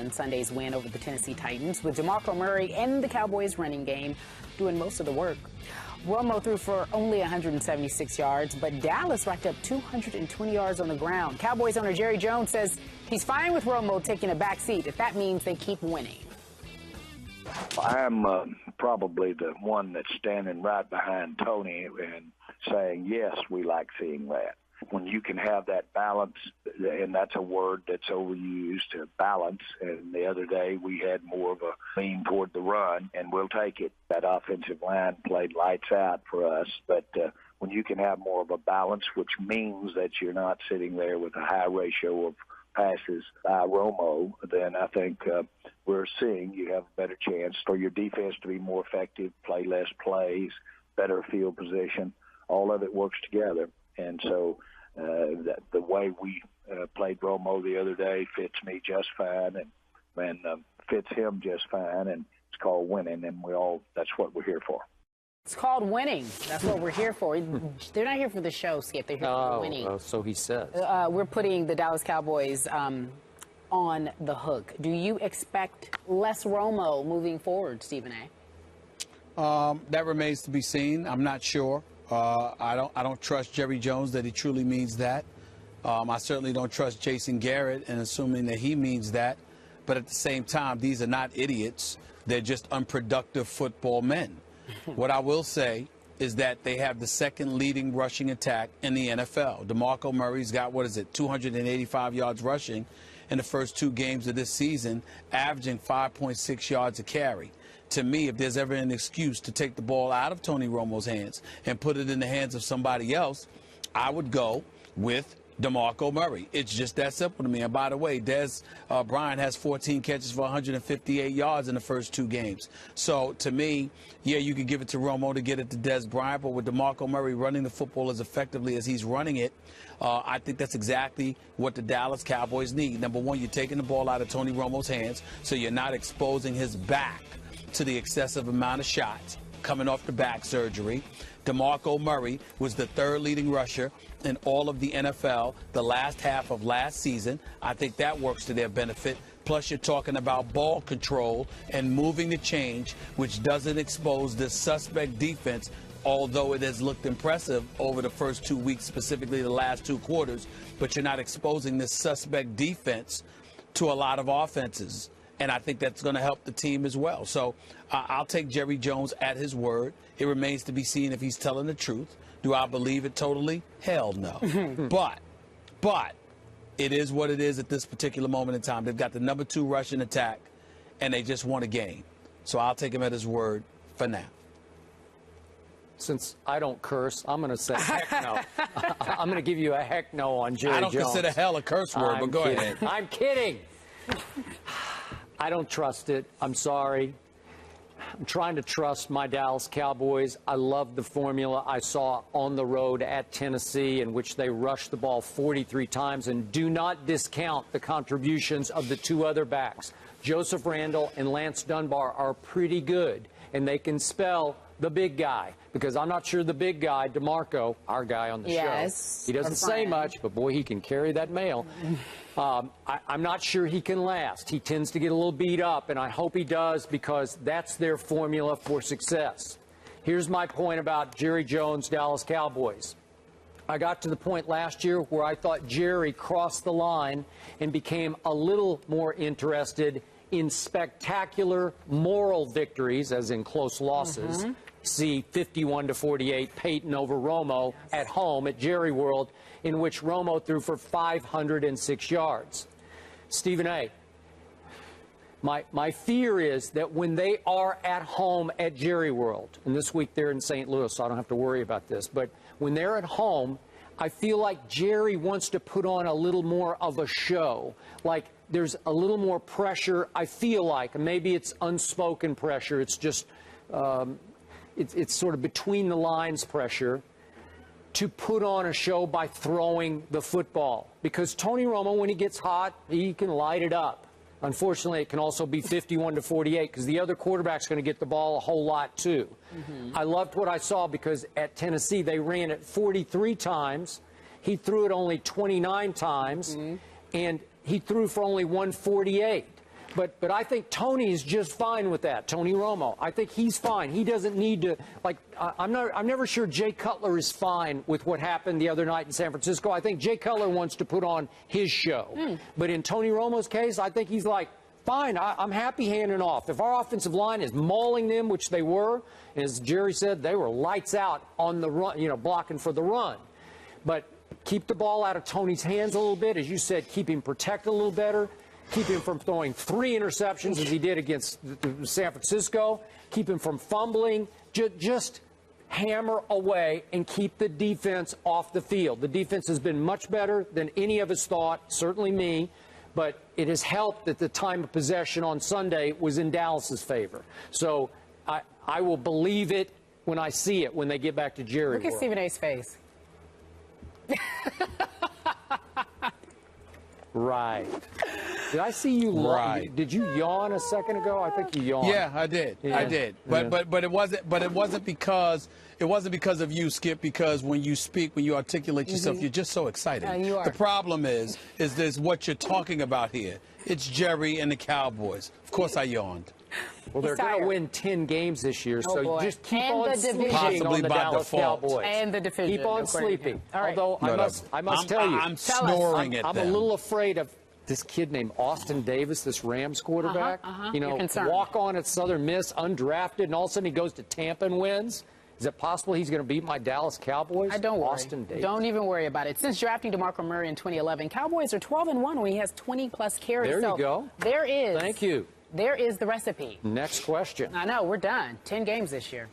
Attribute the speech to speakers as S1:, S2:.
S1: on Sunday's win over the Tennessee Titans, with DeMarco Murray and the Cowboys running game doing most of the work. Romo threw for only 176 yards, but Dallas racked up 220 yards on the ground. Cowboys owner Jerry Jones says he's fine with Romo taking a back seat if that means they keep winning.
S2: I'm probably the one that's standing right behind Tony and saying, yes, we like seeing that. When you can have that balance, and that's a word that's overused, balance, and the other day we had more of a lean toward the run, and we'll take it. That offensive line played lights out for us, but when you can have more of a balance, which means that you're not sitting there with a high ratio of passes by Romo, then I think we're seeing you have a better chance for your defense to be more effective, play less plays, better field position. All of it works together. And so the way we played Romo the other day fits me just fine and fits him just fine, and it's called winning, and that's what we're here for.
S1: It's called winning. That's what we're here for. They're not here for the show, Skip. They're here for winning.
S3: So he says.
S1: We're putting the Dallas Cowboys on the hook. Do you expect less Romo moving forward, Stephen A.?
S4: That remains to be seen. I'm not sure. I don't trust Jerry Jones that he truly means that. I certainly don't trust Jason Garrett in assuming that he means that. But at the same time, these are not idiots. They're just unproductive football men. What I will say is that they have the second leading rushing attack in the NFL. DeMarco Murray's got, 285 yards rushing in the first 2 games of this season, averaging 5.6 yards a carry. To me, if there's ever an excuse to take the ball out of Tony Romo's hands and put it in the hands of somebody else, I would go with DeMarco Murray. It's just that simple to me. And by the way, Dez Bryant has 14 catches for 158 yards in the first 2 games. So to me, yeah, you could give it to Romo to get it to Dez Bryant, but with DeMarco Murray running the football as effectively as he's running it, I think that's exactly what the Dallas Cowboys need. Number one, you're taking the ball out of Tony Romo's hands, so you're not exposing his back to the excessive amount of shots coming off the back surgery. DeMarco Murray was the 3rd leading rusher in all of the NFL the last half of last season. I think that works to their benefit. Plus, you're talking about ball control and moving the change, which doesn't expose this suspect defense, although it has looked impressive over the first 2 weeks, specifically the last 2 quarters. But you're not exposing this suspect defense to a lot of offenses. And I think that's going to help the team as well. So I'll take Jerry Jones at his word. It remains to be seen if he's telling the truth. Do I believe it totally? Hell no. But it is what it is at this particular moment in time. They've got the number 2 rushing attack, and they just won a game. So I'll take him at his word for now.
S3: Since I don't curse, I'm going to say heck no. I'm going to give you a heck no on Jerry Jones.
S4: I don't consider hell a curse word, but go ahead.
S3: I'm kidding. I don't trust it. I'm sorry. I'm trying to trust my Dallas Cowboys. I love the formula I saw on the road at Tennessee, in which they rushed the ball 43 times. And do not discount the contributions of the 2 other backs. Joseph Randle and Lance Dunbar are pretty good, and they can spell the big guy, because I'm not sure the big guy, DeMarco, our guy on the show, he doesn't say much, but boy, he can carry that mail. I'm not sure he can last. He tends to get a little beat up, and I hope he does, because that's their formula for success. Here's my point about Jerry Jones' Dallas Cowboys. I got to the point last year where I thought Jerry crossed the line and became a little more interested in spectacular moral victories, as in close losses. See 51-48 Peyton over Romo at home at Jerry World, in which Romo threw for 506 yards. Stephen A., my fear is that when they are at home at Jerry World, and this week they're in St. Louis, so I don't have to worry about this, but when they're at home, I feel like Jerry wants to put on a little more of a show. Like there's a little more pressure, I feel like, and maybe it's unspoken pressure. It's just, it's sort of between the lines pressure to put on a show by throwing the football. Because Tony Romo, when he gets hot, he can light it up. Unfortunately, it can also be 51-48 because the other quarterback's going to get the ball a whole lot, too. I loved what I saw because at Tennessee, they ran it 43 times. He threw it only 29 times, and he threw for only 148. But I think Tony is just fine with that. Tony Romo. I think he's fine. He doesn't need to, like, I'm never sure Jay Cutler is fine with what happened the other night in San Francisco. I think Jay Cutler wants to put on his show. But in Tony Romo's case, I think he's like, fine, I'm happy handing off. If our offensive line is mauling them, which they were, as Jerry said, they were lights out on the run, you know, blocking for the run. But keep the ball out of Tony's hands a little bit. As you said, keep him protected a little better. Keep him from throwing 3 interceptions as he did against San Francisco. Keep him from fumbling. Just hammer away and keep the defense off the field. The defense has been much better than any of us thought, certainly me. But it has helped that the time of possession on Sunday was in Dallas's favor. So I will believe it when I see it when they get back to Jerry.
S1: Look at Stephen A's face. Right. Did I see you?
S4: Right.
S1: Did you yawn a second ago? I think you yawned.
S4: Yeah, I did. Yeah. I did. But it wasn't because of you, Skip. Because when you speak, when you articulate yourself, you're just so excited.
S1: You are.
S4: The problem is this what you're talking about here. It's Jerry and the Cowboys. Of course, I yawned.
S3: Well, they're going to win 10 games this year, so just keep on sleeping
S4: possibly
S3: on the
S4: by
S3: Dallas
S4: default.
S3: Cowboys.
S1: And the division.
S3: Keep on sleeping.
S1: All right.
S3: Although I must tell you,
S4: I'm snoring at them.
S3: I'm a little afraid of this kid named Austin Davis, this Rams quarterback. You know, walk on at Southern Miss, undrafted, and all of a sudden he goes to Tampa and wins. Is it possible he's going to beat my Dallas Cowboys?
S1: Don't worry.
S3: Austin Davis.
S1: Don't even worry about it. Since drafting DeMarco Murray in 2011, Cowboys are 12-1 when he has 20-plus carries.
S3: There you go.
S1: There is.
S3: Thank you.
S1: There is the recipe.
S3: Next question.
S1: I know. We're done. 10 games this year.